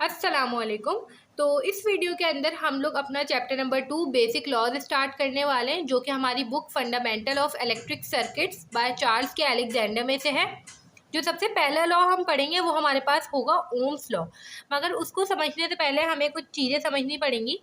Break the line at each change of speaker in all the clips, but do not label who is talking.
अस्सलामुअलैकुम। तो इस वीडियो के अंदर हम लोग अपना chapter number 2 basic laws start करने वाले हैं, जो कि हमारी book fundamental of electric circuits by Charles K Alexander में से है। जो सबसे पहला लॉ हम पढ़ेंगे वो हमारे पास होगा ओम्स लॉ। मगर उसको समझने से पहले हमें कुछ चीज़ें समझनी पड़ेंगी,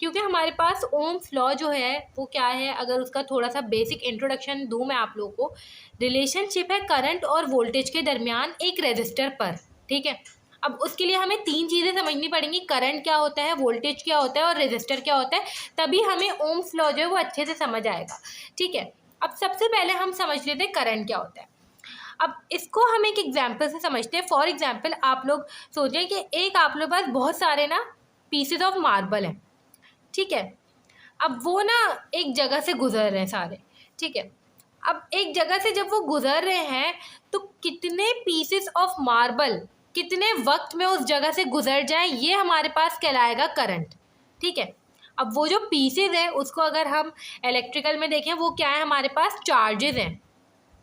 क्योंकि हमारे पास ओम्स लॉ जो है वो क्या है। अगर उसका थोड़ा सा बेसिक इंट्रोडक्शन दूँ मैं आप लोगों को, रिलेशनशिप है करंट और वोल्टेज के दरमियान एक रेजिस्टर पर। ठीक है, अब उसके लिए हमें तीन चीज़ें समझनी पड़ेंगी, करंट क्या होता है, वोल्टेज क्या होता है और रेजिस्टर क्या होता है, तभी हमें ओम्स लॉ जो है वो अच्छे से समझ आएगा। ठीक है, अब सबसे पहले हम समझ लेते हैं करंट क्या होता है। अब इसको हम एक एग्जाम्पल से समझते हैं। फॉर एग्जाम्पल आप लोग सोचें कि एक आप लोग पास बहुत सारे ना पीसेज ऑफ मार्बल हैं। ठीक है, अब वो ना एक जगह से गुजर रहे हैं सारे। ठीक है, अब एक जगह से जब वो गुजर रहे हैं तो कितने पीसेस ऑफ मार्बल कितने वक्त में उस जगह से गुजर जाए, ये हमारे पास कहलाएगा करंट। ठीक है, अब वो जो पीसेस है उसको अगर हम इलेक्ट्रिकल में देखें, वो क्या है, हमारे पास चार्जेस हैं।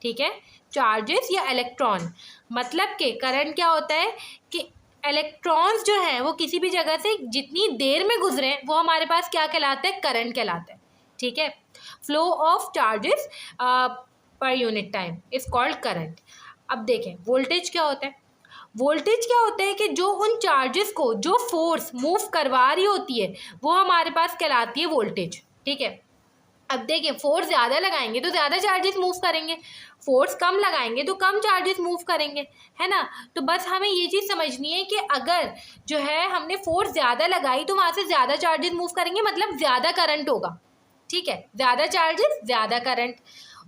ठीक है, चार्जेस या इलेक्ट्रॉन। मतलब कि करंट क्या होता है कि इलेक्ट्रॉन्स जो हैं वो किसी भी जगह से जितनी देर में गुजरे वो हमारे पास क्या कहलाता है, करंट कहलाता है। ठीक है, flow of charges per unit time is called current. अब देखें वोल्टेज क्या होता है। वोल्टेज क्या होता है कि जो उन चार्जेस को जो फोर्स मूव करवा रही होती है वो हमारे पास कहलाती है वोल्टेज। ठीक है, अब देखिए फोर्स ज़्यादा लगाएंगे तो ज़्यादा चार्जेस मूव करेंगे, फोर्स कम लगाएंगे तो कम चार्जेस मूव करेंगे, है ना। तो बस हमें ये चीज़ समझनी है कि अगर जो है हमने फोर्स ज़्यादा लगाई तो वहाँ से ज़्यादा चार्जेस मूव करेंगे, मतलब ज़्यादा करंट होगा। ठीक है, ज़्यादा चार्जेस ज़्यादा करंट।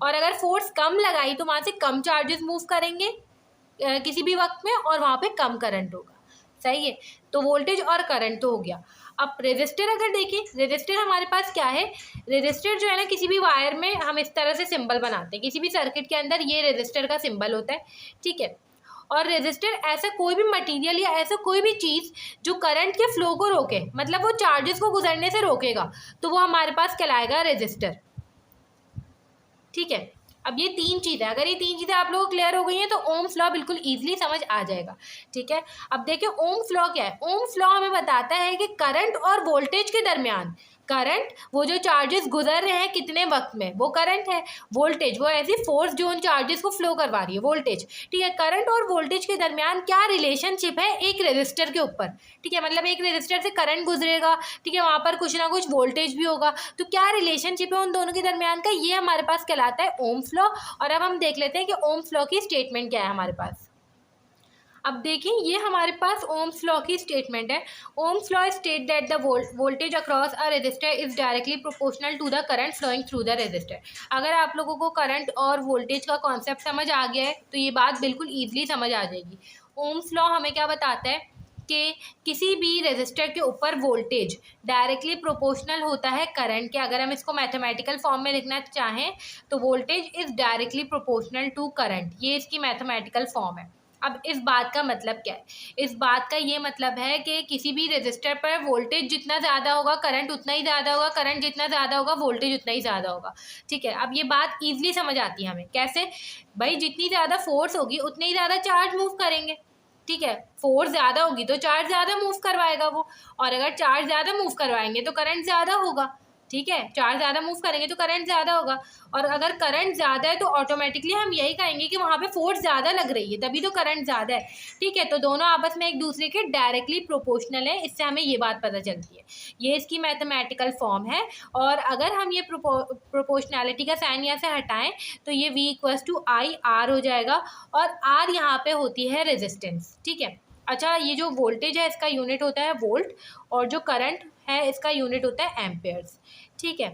और अगर फोर्स कम लगाई तो वहाँ से कम चार्जेस मूव करेंगे किसी भी वक्त में, और वहाँ पे कम करंट होगा। सही है, तो वोल्टेज और करंट तो हो गया। अब रेजिस्टर अगर देखें, रेजिस्टर हमारे पास क्या है। रेजिस्टर जो है ना, किसी भी वायर में हम इस तरह से सिंबल बनाते हैं, किसी भी सर्किट के अंदर ये रेजिस्टर का सिंबल होता है। ठीक है, और रेजिस्टर ऐसा कोई भी मटेरियल या ऐसा कोई भी चीज़ जो करंट के फ्लो को रोके, मतलब वो चार्जेस को गुजरने से रोकेगा, तो वो हमारे पास कहलाएगा रेजिस्टर। ठीक है, अब ये तीन चीज़ें, अगर ये तीन चीज़ें आप लोगों को क्लियर हो गई हैं तो ओम्स लॉ बिल्कुल ईजिली समझ आ जाएगा। ठीक है, अब देखिए ओम्स लॉ क्या है। ओम्स लॉ हमें बताता है कि करंट और वोल्टेज के दरमियान, करंट वो जो चार्जेस गुजर रहे हैं कितने वक्त में, वो करंट है। वोल्टेज वो ऐसी फोर्स जो उन चार्जेस को फ्लो करवा रही है, वोल्टेज। ठीक है, करंट और वोल्टेज के दरमियान क्या रिलेशनशिप है, एक रेजिस्टर के ऊपर। ठीक है, मतलब एक रेजिस्टर से करंट गुजरेगा, ठीक है, वहाँ पर कुछ ना कुछ वोल्टेज भी होगा, तो क्या रिलेशनशिप है उन दोनों के दरमियान का, ये हमारे पास कहलाता है ओम्स लॉ। और अब हम देख लेते हैं कि ओम्स लॉ की स्टेटमेंट क्या है हमारे पास। अब देखिए ये हमारे पास ओम्स लॉ की स्टेटमेंट है। Ohm's law state that the voltage across a resistor is directly proportional to the current flowing through the resistor. अगर आप लोगों को करंट और वोल्टेज का कॉन्सेप्ट समझ आ गया है तो ये बात बिल्कुल ईजिली समझ आ जाएगी। ओम्स लॉ हमें क्या बताता है कि किसी भी रेजिस्टर के ऊपर वोल्टेज डायरेक्टली प्रोपोर्शनल होता है करंट के। अगर हम इसको मैथमेटिकल फॉर्म में लिखना चाहें तो voltage is directly proportional to current, ये इसकी मैथमेटिकल फॉर्म है। अब इस बात का मतलब क्या है, इस बात का ये मतलब है कि किसी भी रेजिस्टर पर वोल्टेज जितना ज़्यादा होगा करंट उतना ही ज़्यादा होगा, करंट जितना ज़्यादा होगा वोल्टेज उतना ही ज़्यादा होगा। ठीक है, अब ये बात ईजिली समझ आती है हमें कैसे। भाई जितनी ज़्यादा फोर्स होगी उतनी ही ज़्यादा चार्ज मूव करेंगे। ठीक है, फोर्स ज़्यादा होगी तो चार्ज ज़्यादा मूव करवाएगा वो, और अगर चार्ज ज़्यादा मूव करवाएंगे तो करंट ज़्यादा होगा। ठीक है, चार्ज ज़्यादा मूव करेंगे तो करंट ज़्यादा होगा, और अगर करंट ज़्यादा है तो ऑटोमेटिकली हम यही कहेंगे कि वहाँ पे फोर्स ज़्यादा लग रही है, तभी तो करंट ज़्यादा है। ठीक है, तो दोनों आपस में एक दूसरे के डायरेक्टली प्रोपोर्शनल है, इससे हमें ये बात पता चलती है। ये इसकी मैथमेटिकल फॉर्म है। और अगर हम ये प्रोपोर्शनैलिटी का साइन यहाँ से हटाएं तो ये V equals to I R हो जाएगा, और आर यहाँ पे होती है रेजिस्टेंस। ठीक है, अच्छा ये जो वोल्टेज है इसका यूनिट होता है वोल्ट, और जो करंट है इसका यूनिट होता है एम्पेयर्स। ठीक है,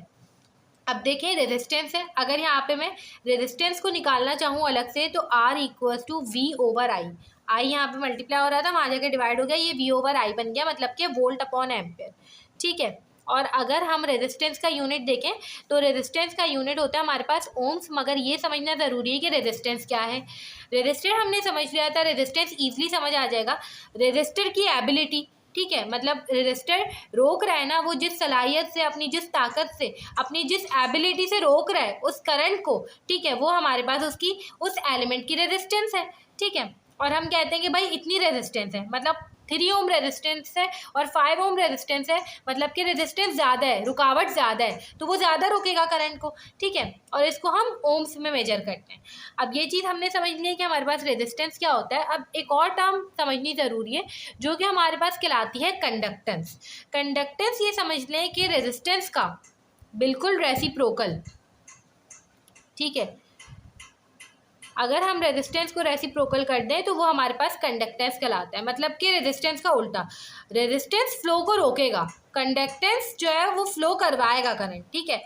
अब देखें रेजिस्टेंस है, अगर यहाँ पे मैं रेजिस्टेंस को निकालना चाहूँ अलग से तो R equals to V over I. I यहाँ पे मल्टीप्लाई हो रहा था, वहाँ जाके डिवाइड हो गया, ये V ओवर आई बन गया, मतलब कि वोल्ट अपॉन एम्पेयर। ठीक है, और अगर हम रेजिस्टेंस का यूनिट देखें तो रेजिस्टेंस का यूनिट होता है हमारे पास ओम्स। मगर ये समझना ज़रूरी है कि रेजिस्टेंस क्या है। रेजिस्टर हमने समझ लिया था, रेजिस्टेंस ईजिली समझ आ जाएगा। रेजिस्टर की एबिलिटी, ठीक है, मतलब रेजिस्टर रोक रहा है ना, वो जिस सलाहियत से, अपनी जिस ताकत से, अपनी जिस एबिलिटी से रोक रहा है उस करंट को, ठीक है, वो हमारे पास उसकी उस एलिमेंट की रेजिस्टेंस है। ठीक है, और हम कहते हैं कि भाई इतनी रेजिस्टेंस है, मतलब 3 ओम रेजिस्टेंस है और 5 ओम रेजिस्टेंस है, मतलब कि रेजिस्टेंस ज़्यादा है, रुकावट ज़्यादा है, तो वो ज़्यादा रोकेगा करंट को, ठीक है। और इसको हम ओम्स में मेजर करते हैं। अब ये चीज़ हमने समझ ली है कि हमारे पास रेजिस्टेंस क्या होता है। अब एक और टर्म समझनी ज़रूरी है जो कि हमारे पास कहलाती है कंडक्टेंस। कंडक्टेंस ये समझ लें कि रेजिस्टेंस का बिल्कुल रेसिप्रोकल, ठीक है। अगर हम रेजिस्टेंस को रेसिप्रोकल कर दें तो वो हमारे पास कंडक्टेंस कहलाता है, मतलब कि रेजिस्टेंस का उल्टा। रेजिस्टेंस फ्लो को रोकेगा, कंडक्टेंस जो है वो फ्लो करवाएगा करंट, ठीक है।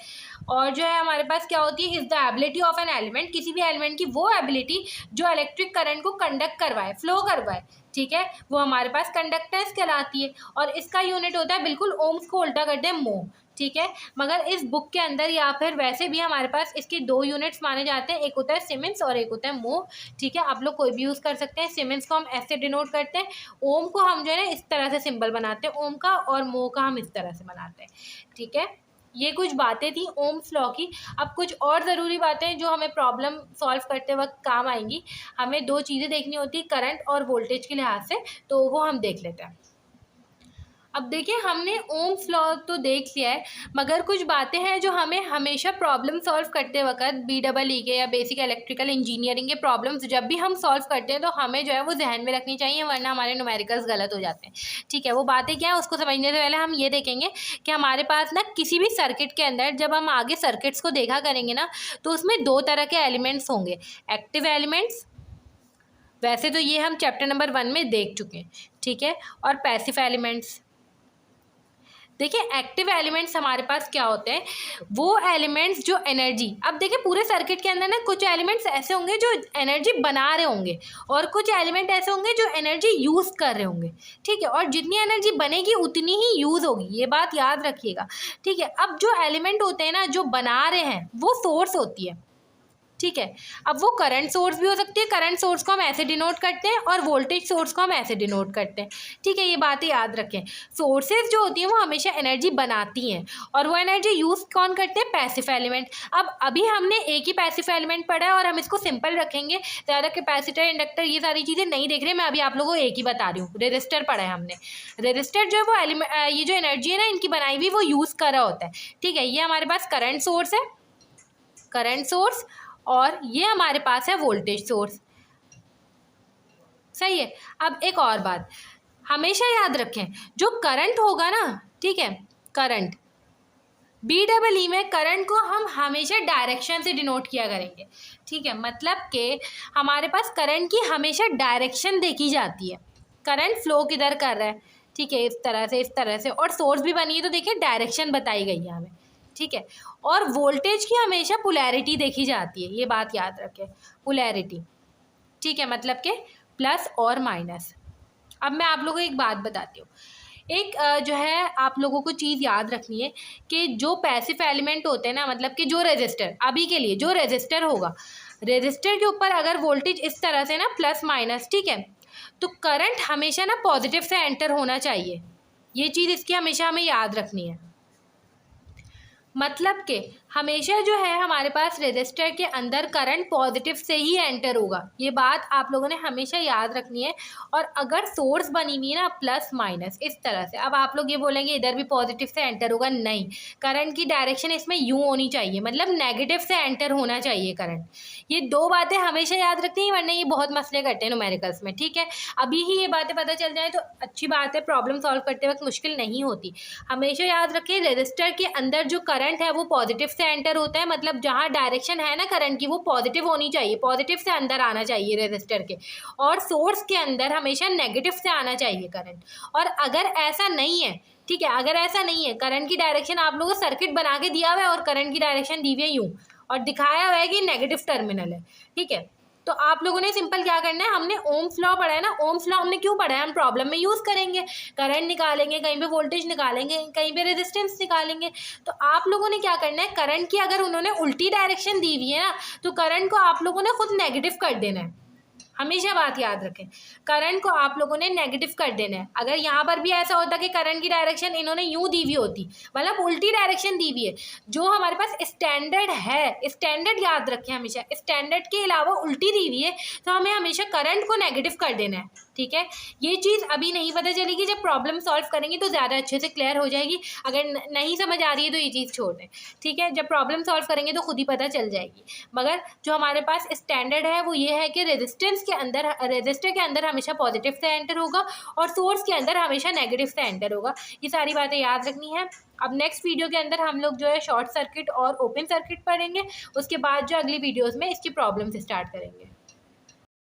और जो है हमारे पास क्या होती है, is the ability of an element, किसी भी एलिमेंट की वो एबिलिटी जो इलेक्ट्रिक करंट को कंडक्ट करवाए, फ्लो करवाए, ठीक है, वो हमारे पास कंडक्टेंस कहलाती है। और इसका यूनिट होता है, बिल्कुल ओम्स को उल्टा कर दे, मो, ठीक है। मगर इस बुक के अंदर या फिर वैसे भी हमारे पास इसके 2 यूनिट्स माने जाते हैं, एक होता है सीमेंस और एक होता है मो, ठीक है। आप लोग कोई भी यूज़ कर सकते हैं। सीमेंस को हम ऐसे डिनोट करते हैं, ओम को हम जो है ना इस तरह से सिंबल बनाते हैं ओम का, और मो का हम इस तरह से बनाते हैं, ठीक है। ये कुछ बातें थी ओम्स लॉ की। अब कुछ और ज़रूरी बातें जो हमें प्रॉब्लम सॉल्व करते वक्त काम आएंगी। हमें 2 चीज़ें देखनी होती है करंट और वोल्टेज के लिहाज से, तो वो हम देख लेते हैं। अब देखिए, हमने ओम्स लॉ तो देख लिया है, मगर कुछ बातें हैं जो हमें हमेशा प्रॉब्लम सॉल्व करते वक्त BEE के या बेसिक इलेक्ट्रिकल इंजीनियरिंग के प्रॉब्लम्स जब भी हम सॉल्व करते हैं तो हमें जो है वो जहन में रखनी चाहिए, वरना हमारे न्यूमेरिकल्स गलत हो जाते हैं, ठीक है। वो बातें क्या है उसको समझने से पहले हम ये देखेंगे कि हमारे पास ना किसी भी सर्किट के अंदर जब हम आगे सर्किट्स को देखा करेंगे ना, तो उसमें 2 तरह के एलिमेंट्स होंगे, एक्टिव एलिमेंट्स, वैसे तो ये हम चैप्टर नंबर 1 में देख चुके हैं, ठीक है, और पैसिव एलिमेंट्स। देखिए, एक्टिव एलिमेंट्स हमारे पास क्या होते हैं, वो एलिमेंट्स जो एनर्जी, अब देखिए पूरे सर्किट के अंदर ना कुछ एलिमेंट्स ऐसे होंगे जो एनर्जी बना रहे होंगे और कुछ एलिमेंट ऐसे होंगे जो एनर्जी यूज़ कर रहे होंगे, ठीक है। और जितनी एनर्जी बनेगी उतनी ही यूज़ होगी, ये बात याद रखिएगा, ठीक है। अब जो एलिमेंट होते हैं ना जो बना रहे हैं वो सोर्स होती है, ठीक है। अब वो करंट सोर्स भी हो सकती है, करंट सोर्स को हम ऐसे डिनोट करते हैं और वोल्टेज सोर्स को हम ऐसे डिनोट करते हैं, ठीक है। ये बातें याद रखें। सोर्सेज जो होती हैं वो हमेशा एनर्जी बनाती हैं और वो एनर्जी यूज़ कौन करते हैं, पैसिव एलिमेंट। अब अभी हमने एक ही पैसिव एलिमेंट पढ़ा है और हम इसको सिंपल रखेंगे, ज़्यादा कैपेसिटर, इंडक्टर ये सारी चीज़ें नहीं देख रहे, मैं अभी आप लोगों को एक ही बता रही हूँ। रजिस्टर पढ़ा है हमने, रजिस्टर जो है वो एलिमेंट, ये जो एनर्जी है ना इनकी बनाई हुई वो यूज़ कर रहा होता है, ठीक है। ये हमारे पास करंट सोर्स है, करंट सोर्स, और ये हमारे पास है वोल्टेज सोर्स, सही है। अब एक और बात हमेशा याद रखें, जो करंट होगा ना, ठीक है, करंट BEE में करंट को हम हमेशा डायरेक्शन से डिनोट किया करेंगे, ठीक है। मतलब कि हमारे पास करंट की हमेशा डायरेक्शन देखी जाती है, करंट फ्लो किधर कर रहा है, ठीक है, इस तरह से, इस तरह से, और सोर्स भी बनी है तो देखिए डायरेक्शन बताई गई है हमें, ठीक है। और वोल्टेज की हमेशा पोलैरिटी देखी जाती है, ये बात याद रखें, पोलैरिटी, ठीक है, मतलब के प्लस और माइनस। अब मैं आप लोगों को एक बात बताती हूँ, एक जो है आप लोगों को चीज़ याद रखनी है कि जो पैसिव एलिमेंट होते हैं ना, मतलब कि जो रेजिस्टर, अभी के लिए जो रेजिस्टर होगा, रेजिस्टर के ऊपर अगर वोल्टेज इस तरह से ना प्लस माइनस, ठीक है, तो करंट हमेशा ना पॉजिटिव से एंटर होना चाहिए, ये चीज़ इसकी हमेशा हमें याद रखनी है। मतलब कि हमेशा जो है हमारे पास रेजिस्टर के अंदर करंट पॉजिटिव से ही एंटर होगा, ये बात आप लोगों ने हमेशा याद रखनी है। और अगर सोर्स बनी हुई है ना प्लस माइनस इस तरह से, अब आप लोग ये बोलेंगे इधर भी पॉजिटिव से एंटर होगा, नहीं, करंट की डायरेक्शन इसमें यूँ होनी चाहिए, मतलब नेगेटिव से एंटर होना चाहिए करंट। ये 2 बातें हमेशा याद रखनी है, वरना ये बहुत मसले करते हैं न्यूमेरिकल्स में, ठीक है। अभी ही ये बातें पता चल जाए तो अच्छी बात है, प्रॉब्लम सॉल्व करते वक्त मुश्किल नहीं होती। हमेशा याद रखें, रजिस्टर के अंदर जो करंट है वो पॉजिटिव से एंटर होता है, मतलब जहाँ डायरेक्शन है ना करंट की वो पॉजिटिव होनी चाहिए, पॉजिटिव से अंदर आना चाहिए रजिस्टर के, और सोर्स के अंदर हमेशा नेगेटिव से आना चाहिए करंट। और अगर ऐसा नहीं है, ठीक है, अगर ऐसा नहीं है, करंट की डायरेक्शन आप लोगों को सर्किट बना के दिया हुआ है और करंट की डायरेक्शन दी हुई है यूँ और दिखाया हुआ है कि नेगेटिव टर्मिनल है, ठीक है, तो आप लोगों ने सिंपल क्या करना है, हमने ओम्स लॉ पढ़ा है ना, ओम्स लॉ हमने क्यों पढ़ा है, हम प्रॉब्लम में यूज़ करेंगे, करंट निकालेंगे, कहीं पे वोल्टेज निकालेंगे, कहीं पे रेजिस्टेंस निकालेंगे। तो आप लोगों ने क्या करना है, करंट की अगर उन्होंने उल्टी डायरेक्शन दी हुई है ना, तो करंट को आप लोगों ने खुद नेगेटिव कर देना है, हमेशा बात याद रखें, करंट को आप लोगों ने नेगेटिव कर देना है। अगर यहाँ पर भी ऐसा होता कि करंट की डायरेक्शन इन्होंने यूँ दी हुई होती, मतलब उल्टी डायरेक्शन दी हुई है, जो हमारे पास स्टैंडर्ड है, स्टैंडर्ड याद रखें हमेशा, स्टैंडर्ड के अलावा उल्टी दी हुई है, तो हमें हमेशा करंट को नेगेटिव कर देना है, ठीक है, ये चीज़ अभी नहीं पता चलेगी, जब प्रॉब्लम सॉल्व करेंगे तो ज़्यादा अच्छे से क्लियर हो जाएगी। अगर नहीं समझ आ रही है तो ये चीज़ छोड़ दें, ठीक है। जब प्रॉब्लम सॉल्व करेंगे तो खुद ही पता चल जाएगी। मगर जो हमारे पास स्टैंडर्ड है वो ये है कि रजिस्टर के अंदर हमेशा पॉजिटिव से एंटर होगा और सोर्स के अंदर हमेशा नेगेटिव से एंटर होगा। ये सारी बातें याद रखनी है। अब नेक्स्ट वीडियो के अंदर हम लोग जो है शॉर्ट सर्किट और ओपन सर्किट पढ़ेंगे। उसके बाद जो अगली वीडियोज़ में इसकी प्रॉब्लम्स स्टार्ट करेंगे।